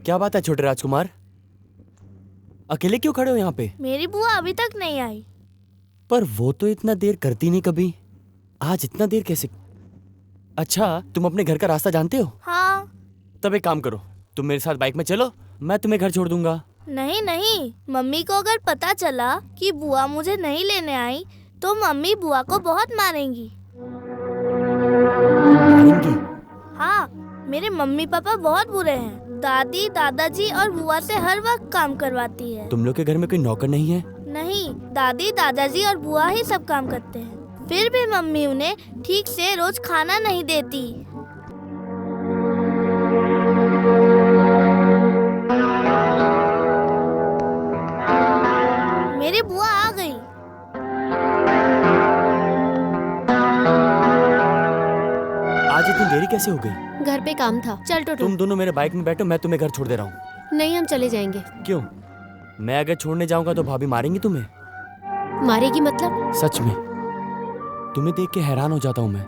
क्या बात है छोटे राजकुमार, अकेले क्यों खड़े हो यहाँ पे? मेरी बुआ अभी तक नहीं आई। पर वो तो इतना देर करती नहीं कभी, आज इतना देर कैसे? अच्छा, तुम अपने घर का रास्ता जानते हो? हाँ। तब एक काम करो, तुम मेरे साथ बाइक में चलो, मैं तुम्हें घर छोड़ दूंगा। नहीं नहीं, मम्मी को अगर पता चला कि बुआ मुझे नहीं लेने आई तो मम्मी बुआ को बहुत मारेंगी। मारेंगी? हाँ, मेरे मम्मी पापा बहुत बुरे हैं। दादी दादाजी और बुआ से हर वक्त काम करवाती है। तुम लोग के घर में कोई नौकर नहीं है? नहीं, दादी दादाजी और बुआ ही सब काम करते हैं। फिर भी मम्मी उन्हें ठीक से रोज खाना नहीं देती। मेरी बुआ आ गई। आज इतनी देरी कैसे हो गई? घर पे काम था। चल टोटो। तुम दोनों मेरे बाइक में बैठो, मैं तुम्हें घर छोड़ दे रहा हूँ। नहीं, हम चले जाएंगे। क्यों? मैं अगर छोड़ने जाऊंगा तो भाभी मारेंगी तुम्हें। मारेगी मतलब? सच में तुम्हें देख के हैरान हो जाता हूँ मैं।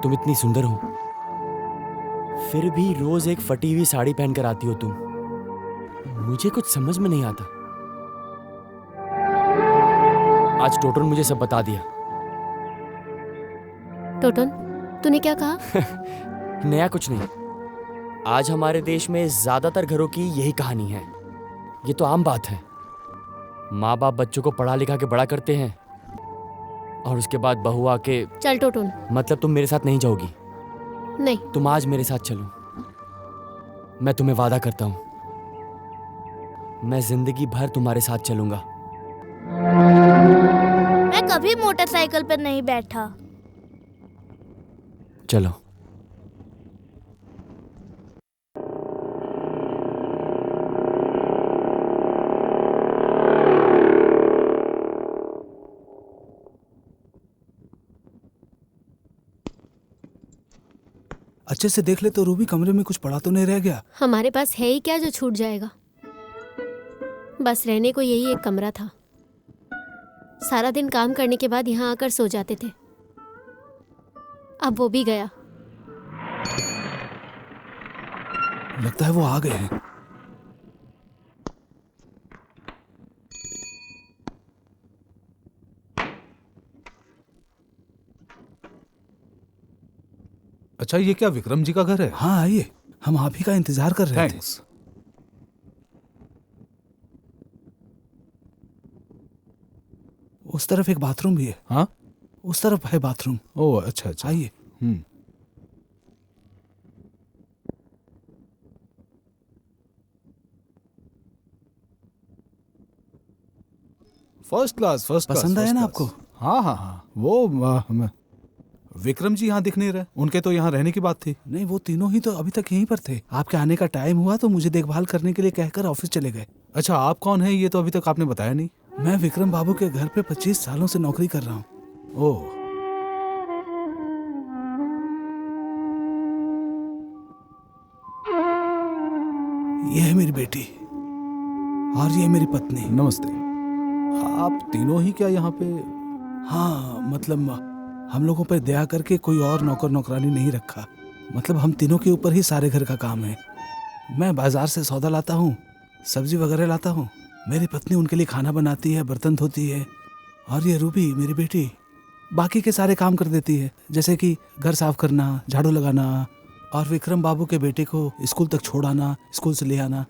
तुम इतनी सुंदर हो, फिर भी रोज एक फटी हुई साड़ी पहनकर आती हो तुम। मुझे कुछ समझ में नहीं आता। आज टोटन मुझे सब बता दिया। टोटन, तूने क्या कहा? नया कुछ नहीं। आज हमारे देश में ज्यादातर घरों की यही कहानी है। ये तो आम बात है। माँ बाप बच्चों को पढ़ा लिखा के बड़ा करते हैं और उसके बाद बहू आके। चल टोटन। मतलब तुम मेरे साथ नहीं जाओगी? नहीं। तुम आज मेरे साथ चलो। मैं तुम्हें वादा करता हूं, मैं जिंदगी भर तुम्हारे साथ चलूंगा। मैं कभी मोटरसाइकिल पर नहीं बैठा। चलो। अच्छे से देख ले तो रूबी, कमरे में कुछ पड़ा तो नहीं रह गया? हमारे पास है ही क्या जो छूट जाएगा। बस रहने को यही एक कमरा था। सारा दिन काम करने के बाद यहाँ आकर सो जाते थे। अब वो भी गया। लगता है वो आ गए हैं। अच्छा, ये क्या विक्रम जी का घर है? हाँ आइए, हम आप ही का इंतजार कर रहे थे। थैंक्स। उस तरफ एक बाथरूम भी है। हाँ, उस तरफ है बाथरूम। ओह अच्छा अच्छा। आइए। First class, first class. पसंद आया ना आपको? हाँ हाँ हाँ। वो विक्रम जी यहाँ दिख नहीं रहे। उनके तो यहाँ रहने की बात थी। नहीं, वो तीनों ही तो अभी तक यहीं पर थे। आपके आने का टाइम हुआ तो मुझे देखभाल करने के लिए कहकर ऑफिस चले गए। अच्छा, आप कौन है? ये तो अभी तक आपने बताया नहीं। मैं विक्रम बाबू के घर पे 25 सालों से नौकरी कर रहा हूँ। ओह, ये है मेरी बेटी और ये मेरी पत्नी। नमस्ते। आप तीनों ही क्या यहाँ पे? हाँ, मतलब हम लोगों पर दया करके कोई और नौकर नौकरानी नहीं रखा। मतलब हम तीनों के ऊपर ही सारे घर का काम है। मैं बाजार से सौदा लाता हूँ, सब्जी वगैरह लाता हूँ। मेरी पत्नी उनके लिए खाना बनाती है, बर्तन धोती है। और ये रूबी मेरी बेटी बाकी के सारे काम कर देती है, जैसे कि घर साफ करना, झाड़ू लगाना और विक्रम बाबू के बेटे को स्कूल तक छोड़ाना, स्कूल से ले आना,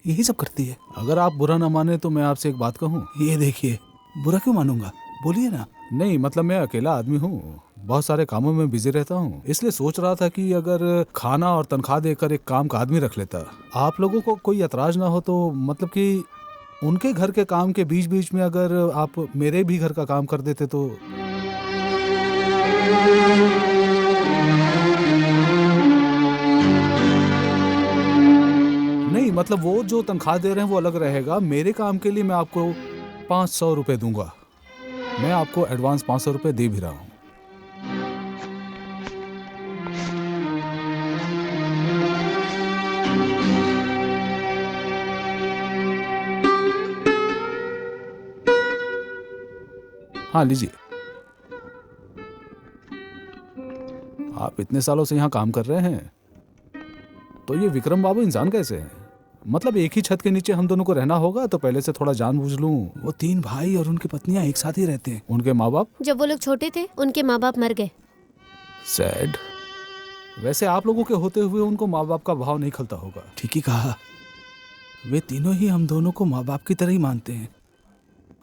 यही सब करती है। अगर आप बुरा ना माने तो मैं आपसे एक बात कहूँ। ये देखिए, बुरा क्यों मानूंगा, बोलिए ना। नहीं, मतलब मैं अकेला आदमी हूँ, बहुत सारे कामों में बिजी रहता हूँ, इसलिए सोच रहा था कि अगर खाना और तनख्वाह देकर एक काम का आदमी रख लेता। आप लोगों को कोई एतराज ना हो तो, मतलब कि उनके घर के काम के बीच बीच में अगर आप मेरे भी घर का काम कर देते तो। नहीं, मतलब वो जो तनख्वाह दे रहे हैं वो अलग रहेगा। मेरे काम के लिए मैं आपको 500 रुपये दूंगा। मैं आपको एडवांस 500 रुपये दे भी रहा हूँ। हाँ, लीजिए। आप इतने सालों से यहाँ काम कर रहे हैं, तो ये विक्रम बाबू इंसान कैसे हैं? मतलब एक ही छत के नीचे हम दोनों को रहना होगा, तो पहले से थोड़ा जान बूझ लूं। वो 3 भाई और उनकी पत्नियां एक साथ ही रहते हैं। उनके माँ बाप? जब वो लोग छोटे थे उनके माँ बाप मर गए। सैड। वैसे आप लोगों के होते हुए उनको माँ बाप का भाव नहीं खलता होगा। ठीक ही कहा। वे तीनों ही हम दोनों को माँ बाप की तरह ही मानते हैं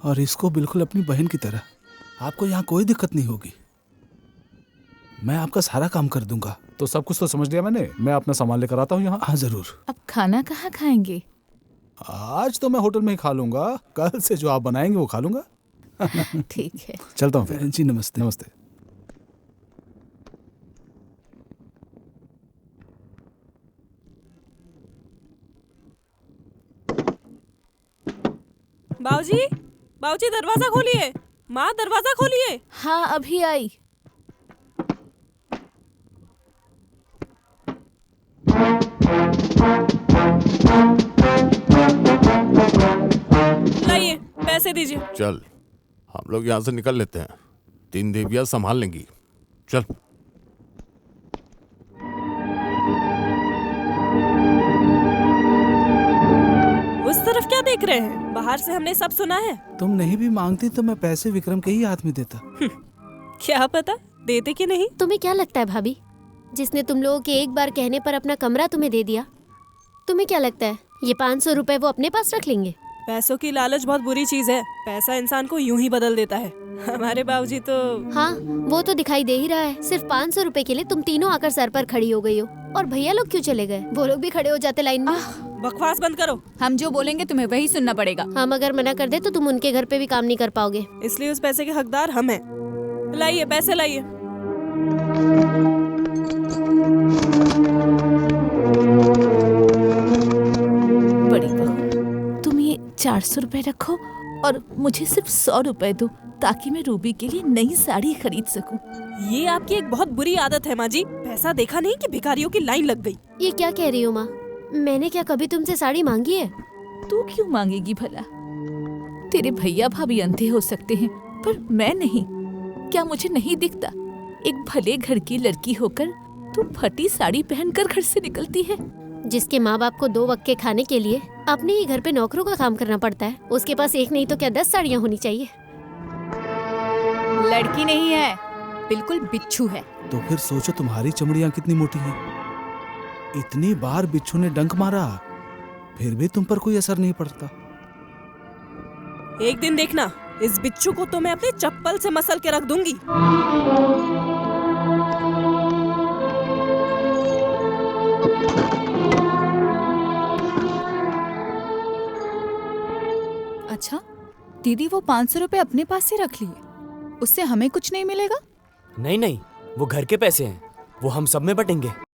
और इसको बिल्कुल अपनी बहन की तरह। आपको यहाँ कोई दिक्कत नहीं होगी, मैं आपका सारा काम कर दूंगा। तो सब कुछ तो समझ लिया मैंने। मैं अपना सामान लेकर आता हूँ यहाँ। हाँ जरूर। अब खाना कहाँ खाएंगे? आज तो मैं होटल में ही खा लूंगा, कल से जो आप बनाएंगे वो खा लूंगा। ठीक है। चलता हूँ फिर। बहन जी नमस्ते। नमस्ते। बाऊजी, बाऊजी दरवाजा खोलिए। माँ दरवाजा खोलिए। हाँ अभी आई। लाइए पैसे दीजिए। चल, हम लोग यहाँ से निकल लेते हैं। 3 देवियाँ संभाल लेंगी। चल। उस तरफ क्या देख रहे हैं? बाहर से हमने सब सुना है। तुम नहीं भी मांगती तो मैं पैसे विक्रम के ही हाथ में देता। क्या पता देते कि नहीं। तुम्हें क्या लगता है भाभी, जिसने तुम लोगों के एक बार कहने पर अपना कमरा तुम्हें दे दिया, तुम्हें क्या लगता है ये 500 रुपए वो अपने पास रख लेंगे? पैसों की लालच बहुत बुरी चीज है। पैसा इंसान को यूं ही बदल देता है। हमारे बाबूजी तो हाँ वो तो दिखाई दे ही रहा है। सिर्फ 500 रुपए के लिए तुम तीनों आकर सर पर खड़ी हो गई हो। और भैया लोग क्यों चले गए? वो लोग भी खड़े हो जाते लाइन में। बकवास बंद करो। हम जो बोलेंगे तुम्हें वही सुनना पड़ेगा। हम अगर मना कर दे तो तुम उनके घर पे भी काम नहीं कर पाओगे। इसलिए उस पैसे के हकदार हम हैं। लाइए पैसे लाइए। बड़ी बहू, तुम ये 400 रुपए रखो और मुझे सिर्फ 100 रुपए दो, ताकि मैं रूबी के लिए नई साड़ी खरीद सकूं। ये आपकी एक बहुत बुरी आदत है माँ जी। पैसा देखा नहीं कि भिखारियों की लाइन लग गई। ये क्या कह रही हो माँ? मैंने क्या कभी तुमसे साड़ी मांगी है? तू क्यों मांगेगी भला? तेरे भैया भाभी अंधे हो सकते हैं पर मैं नहीं। क्या मुझे नहीं दिखता? एक भले घर की लड़की होकर तू फटी साड़ी पहनकर घर से निकलती है। जिसके माँ बाप को 2 वक्त के खाने के लिए अपने ही घर पे नौकरों का काम करना पड़ता है, उसके पास एक नहीं तो क्या 10 साड़ियाँ होनी चाहिए। लड़की नहीं है, बिल्कुल बिच्छू है। तो फिर सोचो तुम्हारी चमड़ियां कितनी मोटी हैं। इतनी बार बिच्छू ने डंक मारा फिर भी तुम पर कोई असर नहीं पड़ता। एक दिन देखना, इस बिच्छू को तो मैं अपनी चप्पल से मसल के रख दूंगी। अच्छा दीदी, वो 500 रुपए अपने पास ही रख लिए, उससे हमें कुछ नहीं मिलेगा? नहीं नहीं, वो घर के पैसे हैं, वो हम सब में बटेंगे।